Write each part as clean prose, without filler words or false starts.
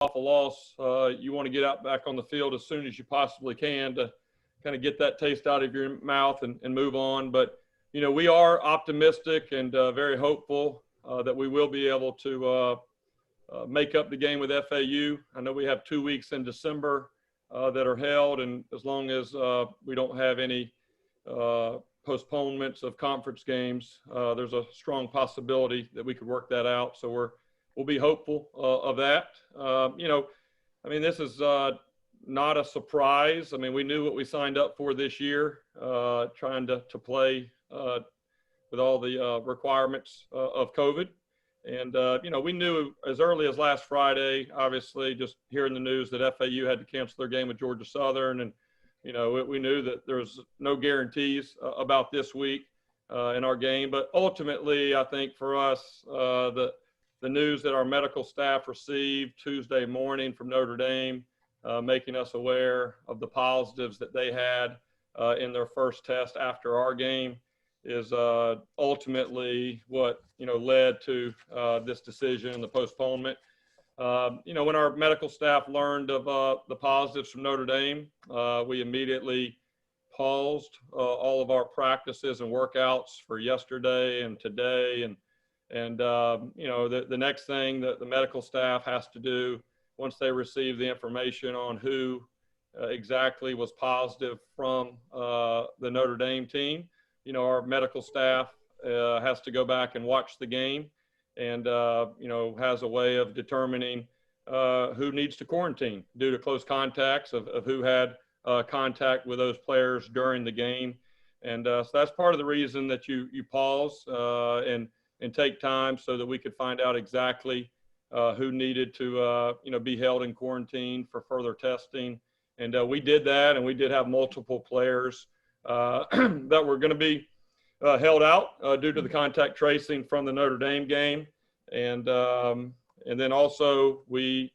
off a loss, you want to get out back on the field as soon as you possibly can to kind of get that taste out of your mouth and move on. But, we are optimistic and very hopeful that we will be able to make up the game with FAU. I know we have 2 weeks in December that are held, and as long as we don't have any postponements of conference games, there's a strong possibility that we could work that out. So we'll be hopeful of that. This is not a surprise. We knew what we signed up for this year, trying to play with all the requirements of COVID. And, we knew as early as last Friday, obviously, just hearing the news that FAU had to cancel their game with Georgia Southern. And, we knew that there was no guarantees about this week in our game. But ultimately, I think for us, the news that our medical staff received Tuesday morning from Notre Dame, making us aware of the positives that they had in their first test after our game, is ultimately what led to this decision and the postponement. When our medical staff learned of the positives from Notre Dame, we immediately paused all of our practices and workouts for yesterday and today. And the next thing that the medical staff has to do once they receive the information on who exactly was positive from the Notre Dame team, our medical staff has to go back and watch the game and, has a way of determining who needs to quarantine due to close contacts of who had contact with those players during the game. And so that's part of the reason that you pause and take time so that we could find out exactly who needed to, be held in quarantine for further testing. And we did that, and we did have multiple players that were going to be held out due to the contact tracing from the Notre Dame game. And then also we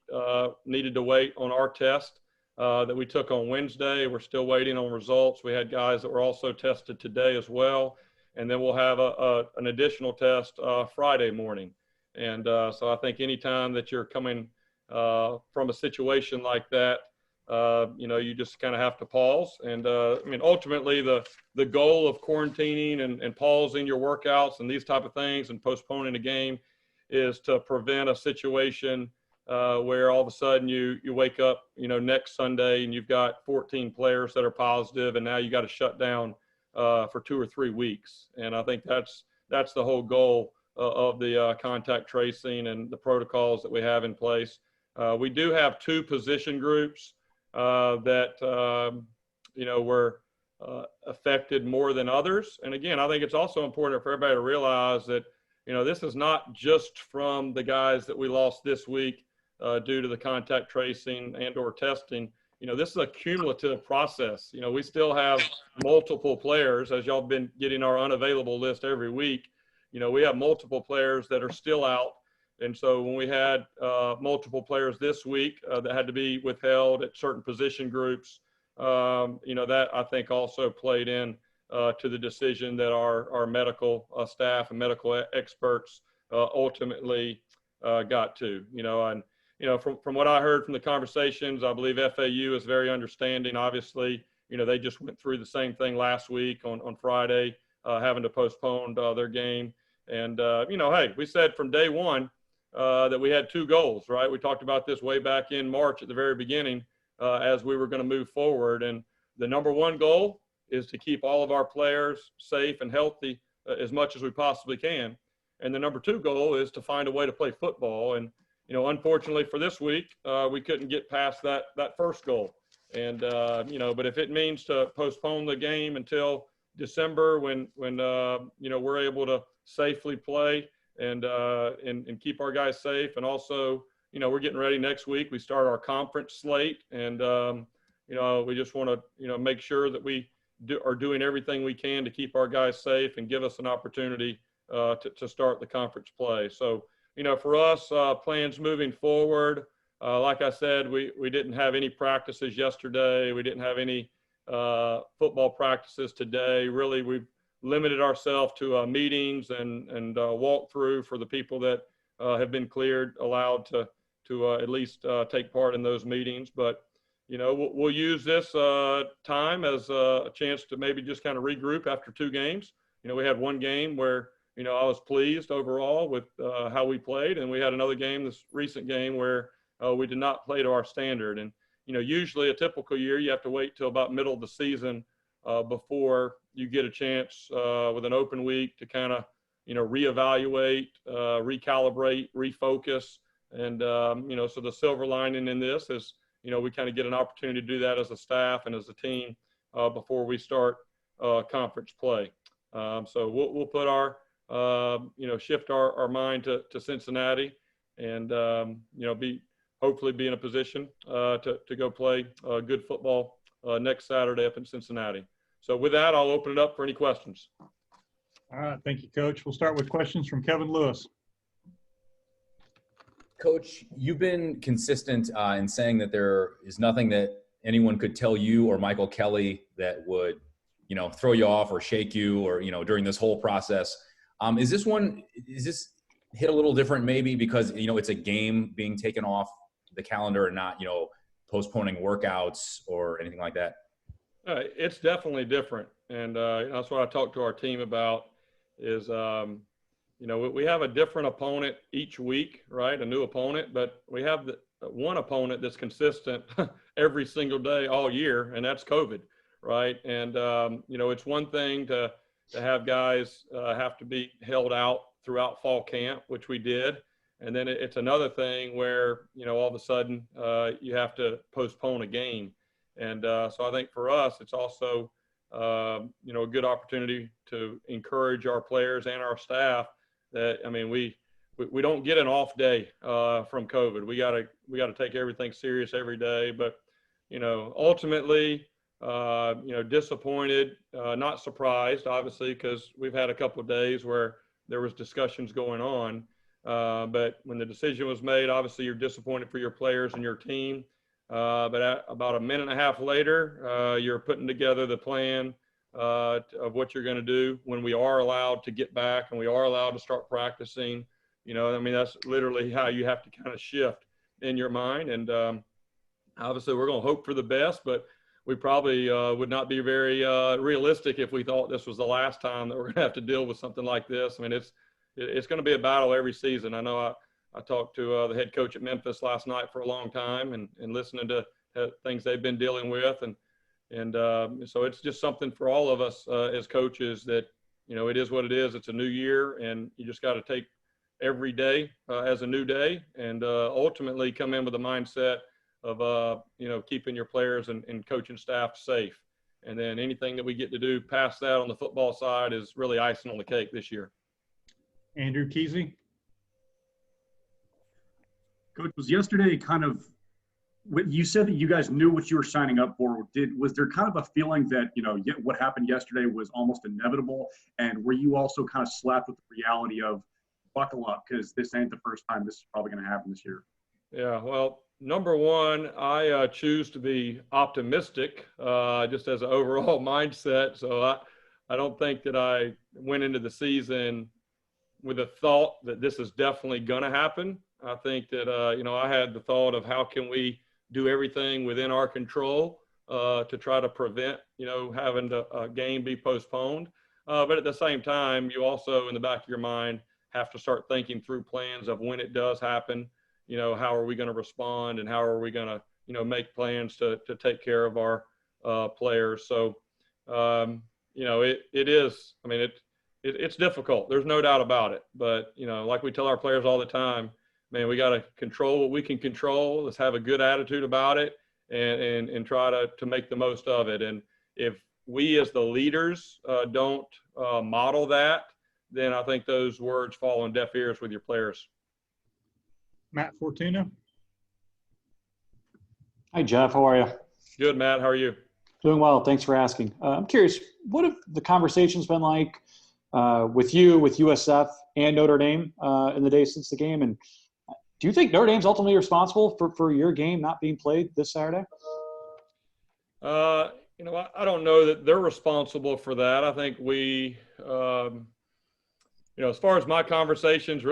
needed to wait on our test that we took on Wednesday. We're still waiting on results. We had guys that were also tested today as well. And then we'll have an additional test Friday morning. And so I think anytime that you're coming from a situation like that, you just kind of have to pause. And ultimately the goal of quarantining and pausing your workouts and these type of things and postponing a game is to prevent a situation where all of a sudden you wake up, next Sunday and you've got 14 players that are positive, and now you got to shut down for 2 or 3 weeks. And I think that's the whole goal of the contact tracing and the protocols that we have in place. We do have 2 position groups that, were affected more than others. And again, I think it's also important for everybody to realize that, this is not just from the guys that we lost this week due to the contact tracing and or testing. This is a cumulative process. We still have multiple players, as y'all been getting our unavailable list every week. We have multiple players that are still out. And so when we had multiple players this week that had to be withheld at certain position groups, that I think also played in to the decision that our medical staff and medical experts ultimately got to. From what I heard from the conversations, I believe FAU is very understanding. Obviously, they just went through the same thing last week on Friday, having to postpone their game. And, hey, we said from day one that we had 2 goals, right? We talked about this way back in March at the very beginning as we were going to move forward. And the number 1 goal is to keep all of our players safe and healthy as much as we possibly can. And the number 2 goal is to find a way to play football. And, unfortunately for this week, we couldn't get past that first goal. And, but if it means to postpone the game until December when we're able to safely play and keep our guys safe. And also, we're getting ready next week. We start our conference slate, and, we just want to, make sure that we are doing everything we can to keep our guys safe and give us an opportunity to start the conference play. So, for us, plans moving forward, like I said, we didn't have any practices yesterday. We didn't have any football practices today. Really, we've limited ourselves to meetings and walkthrough for the people that have been cleared, allowed to to at least take part in those meetings. But, we'll use this time as a chance to maybe just kind of regroup after 2 games. We had one game where, I was pleased overall with how we played. And we had another game, this recent game, where we did not play to our standard. And, usually a typical year, you have to wait till about middle of the season before you get a chance with an open week to kind of, reevaluate, recalibrate, refocus. And, so the silver lining in this is, we kind of get an opportunity to do that as a staff and as a team before we start conference play. So we'll put our, shift our mind to Cincinnati and, hopefully be in a position to go play good football next Saturday up in Cincinnati. So with that, I'll open it up for any questions. All right. Thank you, Coach. We'll start with questions from Kevin Lewis. Coach, you've been consistent in saying that there is nothing that anyone could tell you or Michael Kelly that would, throw you off or shake you or, during this whole process. Is this hit a little different maybe because, it's a game being taken off the calendar and not, postponing workouts or anything like that? It's definitely different. And that's what I talked to our team about is, we have a different opponent each week, right? A new opponent, but we have one opponent that's consistent every single day all year, and that's COVID, right? And, it's one thing to have guys have to be held out throughout fall camp, which we did. And then it's another thing where, all of a sudden you have to postpone a game. And so I think for us, it's also, a good opportunity to encourage our players and our staff that, we don't get an off day from COVID. We got to take everything serious every day. But, ultimately, disappointed, not surprised, obviously, because we've had a couple of days where there was discussions going on. But when the decision was made, obviously you're disappointed for your players and your team. But about a minute and a half later, you're putting together the plan of what you're going to do when we are allowed to get back and we are allowed to start practicing. That's literally how you have to kind of shift in your mind. And obviously we're going to hope for the best, but we probably would not be very realistic if we thought this was the last time that we're going to have to deal with something like this. It's going to be a battle every season. I know I talked to the head coach at Memphis last night for a long time and listening to things they've been dealing with. And so it's just something for all of us as coaches that, it is what it is. It's a new year and you just got to take every day as a new day and ultimately come in with a mindset of, keeping your players and coaching staff safe. And then anything that we get to do past that on the football side is really icing on the cake this year. Andrew Kesey. Coach, was yesterday kind of – you said that you guys knew what you were signing up for. Was there kind of a feeling that, what happened yesterday was almost inevitable? And were you also kind of slapped with the reality of buckle up because this ain't the first time this is probably going to happen this year? Yeah, well, number one, I choose to be optimistic just as an overall mindset. So I don't think that I went into the season with a thought that this is definitely going to happen. I think that, I had the thought of how can we do everything within our control to try to prevent, having a game be postponed. But at the same time, you also, in the back of your mind, have to start thinking through plans of when it does happen, how are we going to respond and how are we going to, make plans to take care of our players. So, it is, it's difficult. There's no doubt about it. But, like we tell our players all the time, man, we got to control what we can control. Let's have a good attitude about it and try to make the most of it. And if we as the leaders don't model that, then I think those words fall on deaf ears with your players. Matt Fortuna. Hi, Jeff. How are you? Good, Matt. How are you? Doing well. Thanks for asking. I'm curious, what have the conversations been like with you, with USF and Notre Dame in the days since the game? And do you think Notre Dame's ultimately responsible for your game not being played this Saturday? I don't know that they're responsible for that. I think we, as far as my conversations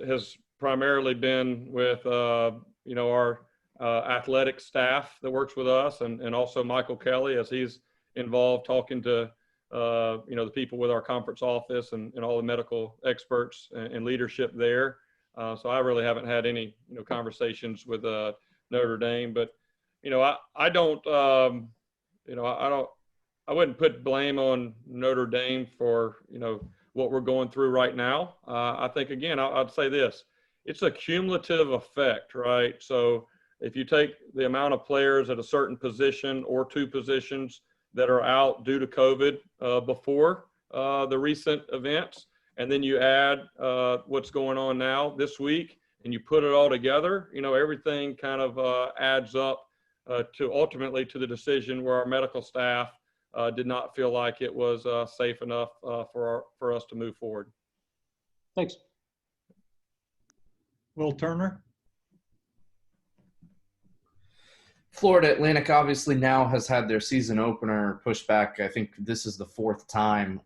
has primarily been with, you know, our athletic staff that works with us, and also Michael Kelly, as he's involved talking to, you know, the people with our conference office and all the medical experts and leadership there. So I really haven't had any, you know, conversations with Notre Dame, but, you know, I don't, you know, I wouldn't put blame on Notre Dame for, you know, what we're going through right now. I think, again, I'd say this, it's a cumulative effect, right? So if you take the amount of players at a certain position or two positions that are out due to COVID before the recent events, and then you add what's going on now this week, and you put it all together, you know, everything kind of adds up to ultimately to the decision where our medical staff did not feel like it was safe enough for us to move forward. Thanks. Will Turner. Florida Atlantic obviously now has had their season opener pushed back. I think this is the fourth time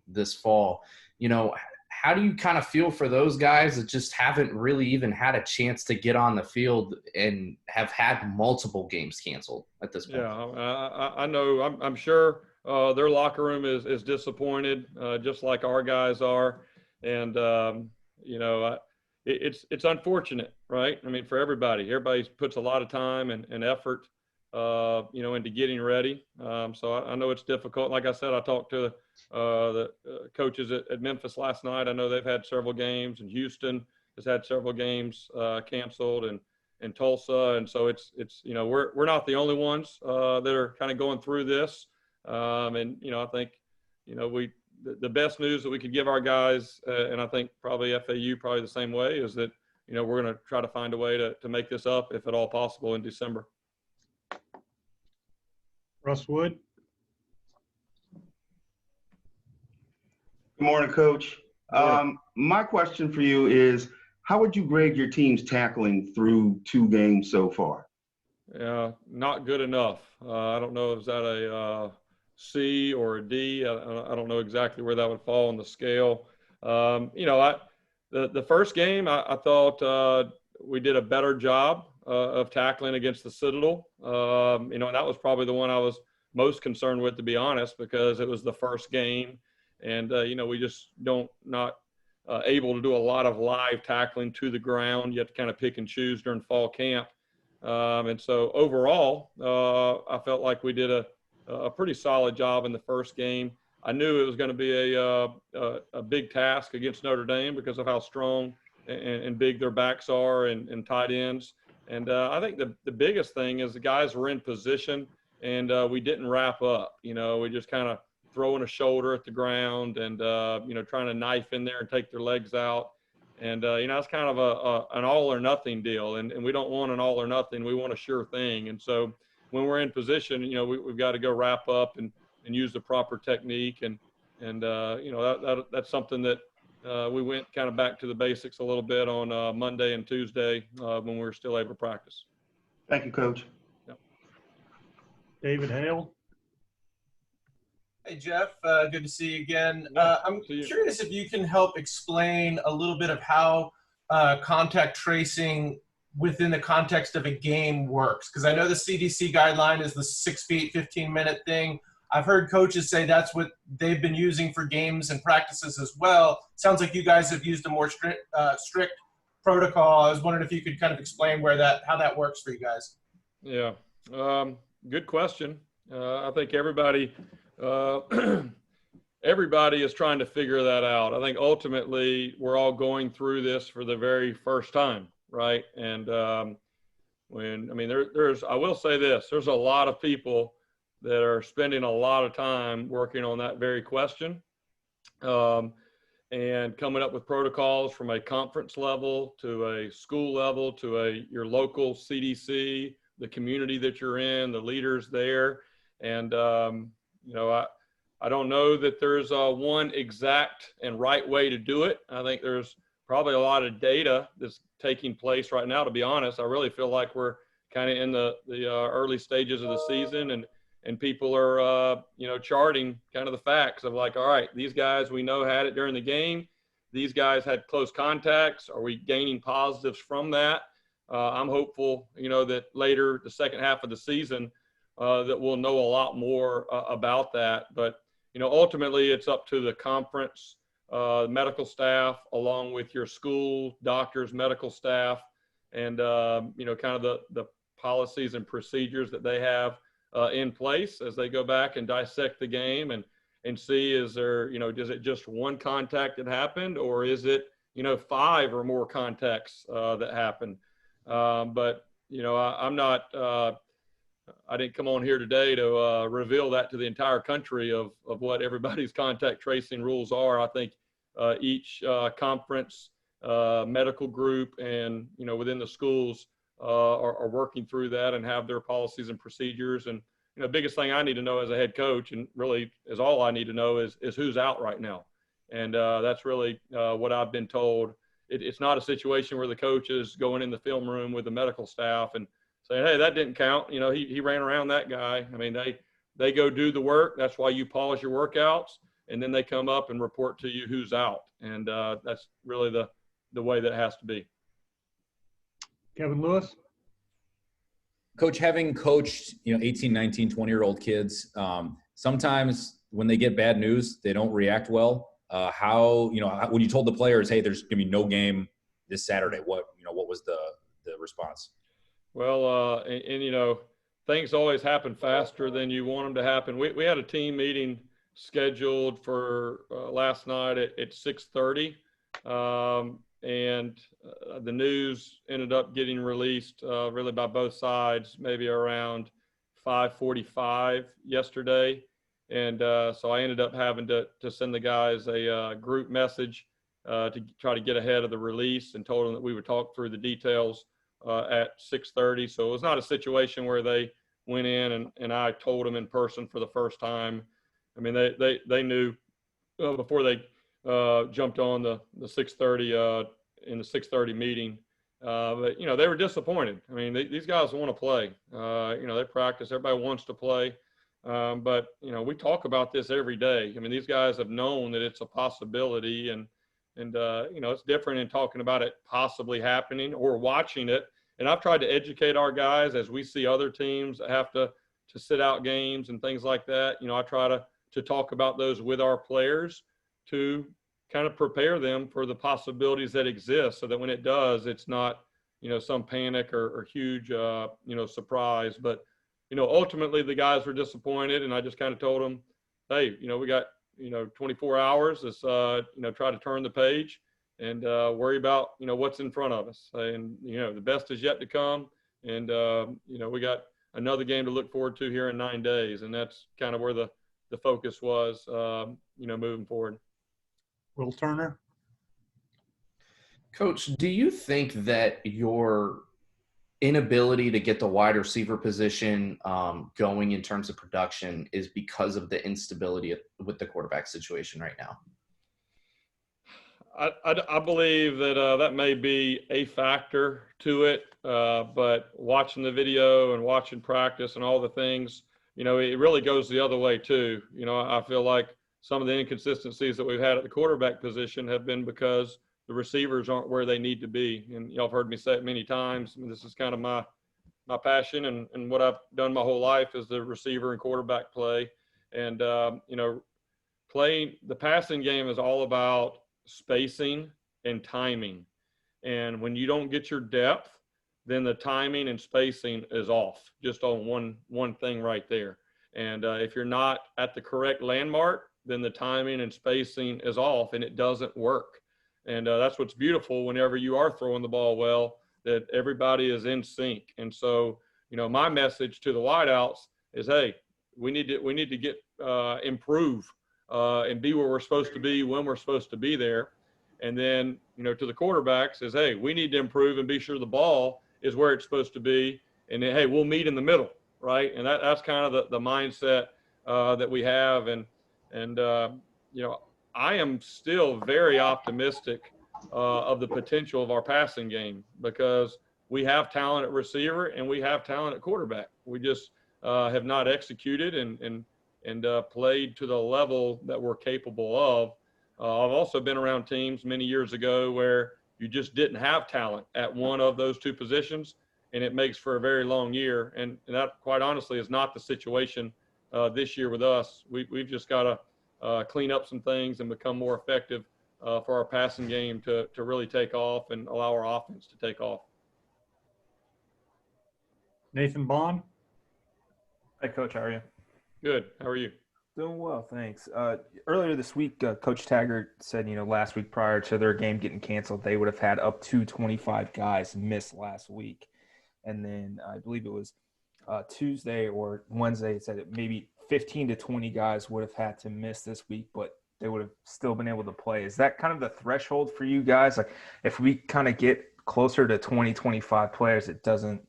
this fall. You know, how do you kind of feel for those guys that just haven't really even had a chance to get on the field and have had multiple games canceled at this point? Yeah, I know. I'm sure their locker room is disappointed, just like our guys are. And, you know, it's unfortunate, right? I mean, for everybody. Everybody puts a lot of time and effort, you know, into getting ready. So I know it's difficult. Like I said, I talked to the coaches at Memphis last night. I know they've had several games, and Houston has had several games canceled, and Tulsa. And so it's you know, we're not the only ones that are kind of going through this. And, you know, I think, you know, the best news that we could give our guys, and I think probably FAU probably the same way, is that, you know, we're going to try to find a way to make this up, if at all possible, in December. Russ Wood. Good morning, Coach. My question for you is, how would you grade your team's tackling through 2 games so far? Yeah, not good enough. I don't know, is that a C or a D? I don't know exactly where that would fall on the scale. You know, the first game, I thought we did a better job of tackling against the Citadel. You know, and that was probably the one I was most concerned with, to be honest, because it was the first game, and you know, we just not able to do a lot of live tackling to the ground. You have to kind of pick and choose during fall camp. And so overall, I felt like we did a pretty solid job in the first game. I knew it was going to be a big task against Notre Dame because of how strong and big their backs are and tight ends. And I think the biggest thing is the guys were in position, and we didn't wrap up. You know, we just kind of throwing a shoulder at the ground and, you know, trying to knife in there and take their legs out. And, you know, it's kind of an all or nothing deal. And we don't want an all or nothing. We want a sure thing. And so when we're in position, you know, we've got to go wrap up and use the proper technique. And you know, that's something that we went kind of back to the basics a little bit on Monday and Tuesday when we were still able to practice. Thank you, Coach. Yep. David Hale. Hey, Jeff. Good to see you again. Yeah, I'm see you. curious if you can help explain a little bit of how contact tracing within the context of a game works. Because I know the CDC guideline is the 6 feet, 15-minute thing. I've heard coaches say that's what they've been using for games and practices as well. Sounds like you guys have used a more strict protocol. I was wondering if you could kind of explain how that works for you guys. Yeah, good question. I think everybody is trying to figure that out. I think ultimately we're all going through this for the very first time, right? And I mean, there's, I will say this, there's a lot of people that are spending a lot of time working on that very question, and coming up with protocols from a conference level to a school level to your local CDC, the community that you're in, the leaders there. And, you know, I don't know that there's one exact and right way to do it. I think there's probably a lot of data that's taking place right now, to be honest. I really feel like we're kind of in the early stages of the season, and people are, you know, charting kind of the facts of like, all right, these guys we know had it during the game. these guys had close contacts? Are we gaining positives from that? I'm hopeful, that later the second half of the season, that we'll know a lot more about that. But, ultimately it's up to the conference, medical staff, along with your school, doctors, medical staff, and, kind of the policies and procedures that they have in place as they go back and dissect the game and see, is there, is it just one contact that happened, or is it, 5 or more contacts that happened? But, I'm not, I didn't come on here today to reveal that to the entire country of what everybody's contact tracing rules are. I think each conference, medical group, and, within the schools are working through that and have their policies and procedures. And, biggest thing I need to know as a head coach, and really is all I need to know, is who's out right now. And that's really what I've been told. It's not a situation where the coach is going in the film room with the medical staff and saying, hey, that didn't count. He ran around that guy. I mean, they go do the work. That's why you pause your workouts, and then they come up and report to you who's out. And that's really the way that has to be. Kevin Lewis. Coach, having coached, 18, 19, 20-year-old kids, sometimes when they get bad news, they don't react well. When you told the players, hey, there's going to be no game this Saturday, what was the response? Well, things always happen faster than you want them to happen. We had a team meeting scheduled for last night at 6:30. And the news ended up getting released really by both sides, maybe around 5:45 yesterday. And so I ended up having to send the guys a group message to try to get ahead of the release, and told them that we would talk through the details at 6:30. So it was not a situation where they went in and I told them in person for the first time. I mean, they knew before they jumped on the 6:30 in the 6:30 meeting. But, they were disappointed. I mean, these guys want to play. They practice. Everybody wants to play. But, we talk about this every day. I mean, these guys have known that it's a possibility, and it's different in talking about it possibly happening or watching it. And I've tried to educate our guys as we see other teams that have to sit out games and things like that. I try to talk about those with our players to kind of prepare them for the possibilities that exist, so that when it does, it's not, some panic or huge, surprise. But, ultimately the guys were disappointed, and I just kind of told them, hey, we got, 24 hours. Let's, try to turn the page and worry about, what's in front of us. And, the best is yet to come. And, we got another game to look forward to here in 9 days. And that's kind of where the focus was, moving forward. Will Turner. Coach, do you think that your inability to get the wide receiver position going in terms of production is because of the instability with the quarterback situation right now? I believe that that may be a factor to it, but watching the video and watching practice and all the things, it really goes the other way too. I feel like some of the inconsistencies that we've had at the quarterback position have been because the receivers aren't where they need to be. And y'all have heard me say it many times. I mean, this is kind of my passion and what I've done my whole life is the receiver and quarterback play. And, playing the passing game is all about spacing and timing. And when you don't get your depth, then the timing and spacing is off just on one thing right there. And if you're not at the correct landmark, then the timing and spacing is off and it doesn't work. And that's what's beautiful whenever you are throwing the ball well, that everybody is in sync. And so, my message to the wideouts is, hey, we need to get improve and be where we're supposed to be when we're supposed to be there. And then, to the quarterbacks is, hey, we need to improve and be sure the ball is where it's supposed to be. And then, hey, we'll meet in the middle, right? And that's kind of the mindset that we have. And I am still very optimistic of the potential of our passing game, because we have talent at receiver and we have talent at quarterback. We just have not executed and played to the level that we're capable of. I've also been around teams many years ago where you just didn't have talent at one of those two positions, and it makes for a very long year. And that, quite honestly, is not the situation this year with us. We've just got to clean up some things and become more effective for our passing game to really take off and allow our offense to take off. Nathan Bond. Hi, Coach. How are you? Good. How are you? Doing well, thanks. Earlier this week, Coach Taggart said, last week prior to their game getting canceled, they would have had up to 25 guys miss last week. And then I believe it was Tuesday or Wednesday, it said that maybe 15 to 20 guys would have had to miss this week, but they would have still been able to play. Is that kind of the threshold for you guys? Like, if we kind of get closer to 20, 25 players, it doesn't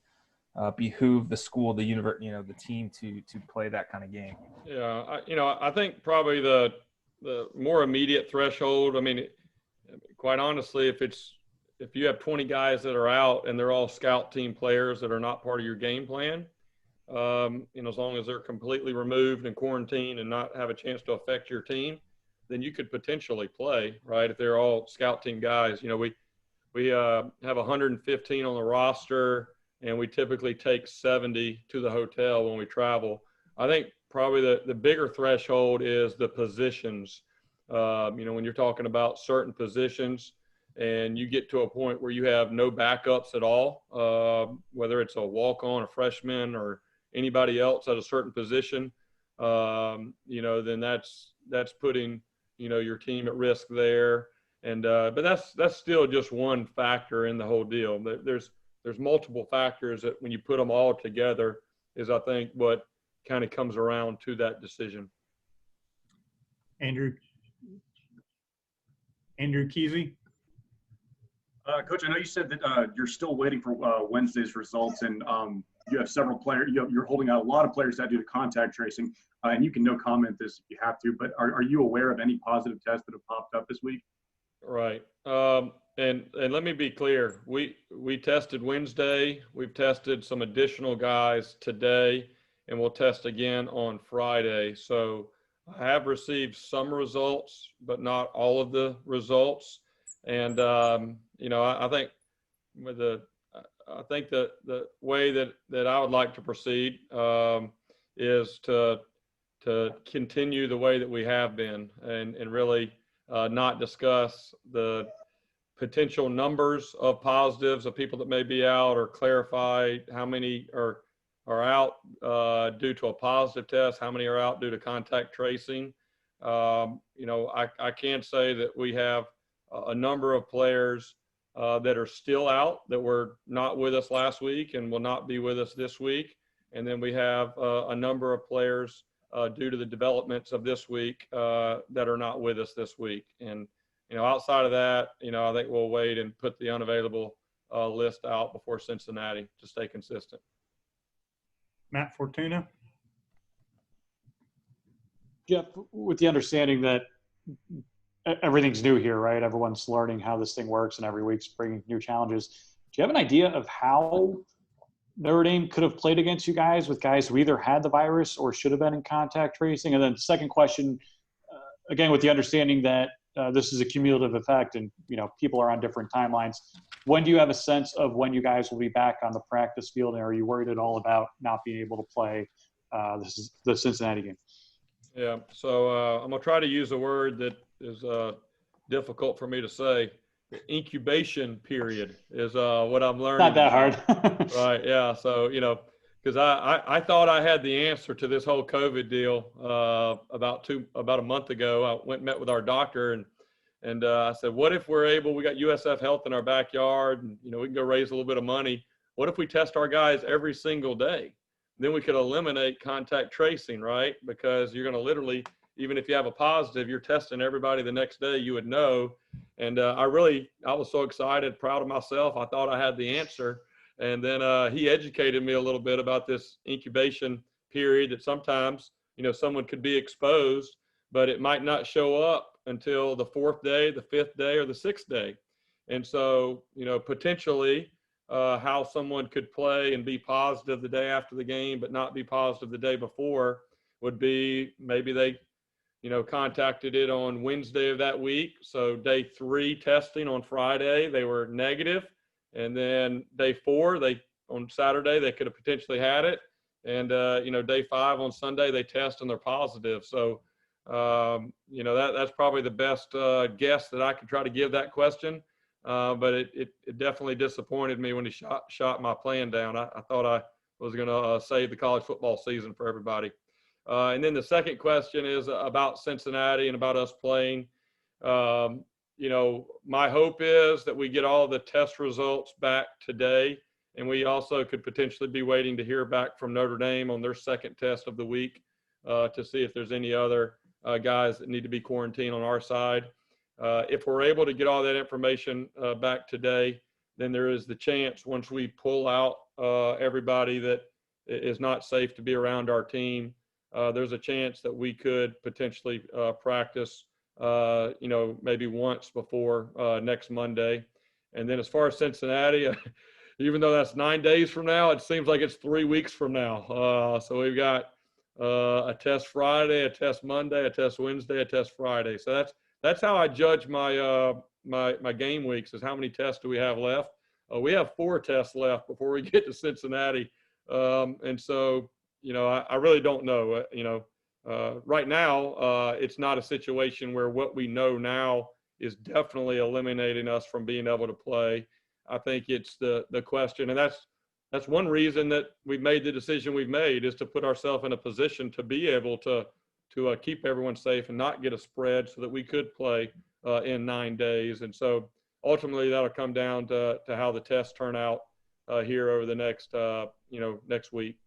behoove the school, the university, the team to play that kind of game? Yeah, I think probably the more immediate threshold. I mean, quite honestly, if you have 20 guys that are out and they're all scout team players that are not part of your game plan, as long as they're completely removed and quarantined and not have a chance to affect your team, then you could potentially play, right? If they're all scout team guys. We have 115 on the roster, and we typically take 70 to the hotel when we travel. I think probably the bigger threshold is the positions. When you're talking about certain positions and you get to a point where you have no backups at all, whether it's a walk-on, a freshman, or anybody else at a certain position, then that's putting, your team at risk there. And but that's still just one factor in the whole deal. There's multiple factors that when you put them all together is, I think, what kind of comes around to that decision. Andrew Kesey. Coach, I know you said that you're still waiting for Wednesday's results, and you have several players. You're holding out a lot of players that do the contact tracing, and you can no comment this if you have to. But are you aware of any positive tests that have popped up this week? Right. And let me be clear. We tested Wednesday. We've tested some additional guys today, and we'll test again on Friday. So I have received some results, but not all of the results. And I think the way that I would like to proceed is to continue the way that we have been, and really not discuss the potential numbers of positives of people that may be out, or clarify how many are out due to a positive test, how many are out due to contact tracing. I can say that we have a number of players that are still out that were not with us last week and will not be with us this week. And then we have a number of players due to the developments of this week that are not with us this week. And, outside of that, I think we'll wait and put the unavailable list out before Cincinnati to stay consistent. Matt Fortuna. Jeff, with the understanding that everything's new here, right? Everyone's learning how this thing works, and every week's bringing new challenges. Do you have an idea of how Notre Dame could have played against you guys with guys who either had the virus or should have been in contact tracing? And then second question, again, with the understanding that this is a cumulative effect and, people are on different timelines. When do you have a sense of when you guys will be back on the practice field? And are you worried at all about not being able to play the Cincinnati game? Yeah. So I'm going to try to use a word that is difficult for me to say. The incubation period is what I'm learning. Not that hard. Right. Yeah. So, because I thought I had the answer to this whole COVID deal about a month ago. I went and met with our doctor, and I said, what if we got USF Health in our backyard, and, we can go raise a little bit of money. What if we test our guys every single day? Then we could eliminate contact tracing, right? Because you're going to literally, even if you have a positive, you're testing everybody the next day, you would know. And I was so excited, proud of myself. I thought I had the answer. And then he educated me a little bit about this incubation period, that sometimes, someone could be exposed, but it might not show up until the 4th day, the 5th day, or the 6th day. And so, potentially how someone could play and be positive the day after the game, but not be positive the day before, would be maybe they contacted it on Wednesday of that week. So day 3 testing on Friday, they were negative. And then day 4, on Saturday, they could have potentially had it. And, day 5 on Sunday, they test and they're positive. So, that's probably the best guess that I could try to give that question. But it definitely disappointed me when he shot my plan down. I thought I was going to save the college football season for everybody. And then the second question is about Cincinnati and about us playing. My hope is that we get all the test results back today, and we also could potentially be waiting to hear back from Notre Dame on their second test of the week to see if there's any other guys that need to be quarantined on our side. If we're able to get all that information back today, then there is the chance once we pull out everybody that is not safe to be around our team, there's a chance that we could potentially practice, maybe once before next Monday. And then as far as Cincinnati, even though that's 9 days from now, it seems like it's 3 weeks from now. So we've got a test Friday, a test Monday, a test Wednesday, a test Friday. So that's how I judge my my game weeks, is how many tests do we have left. We have 4 tests left before we get to Cincinnati. And so, I really don't know. Right now, it's not a situation where what we know now is definitely eliminating us from being able to play. I think it's the question, and that's one reason that we've made the decision we've made, is to put ourselves in a position to be able to keep everyone safe and not get a spread, so that we could play in 9 days. And so ultimately that'll come down to how the tests turn out here over the next next week.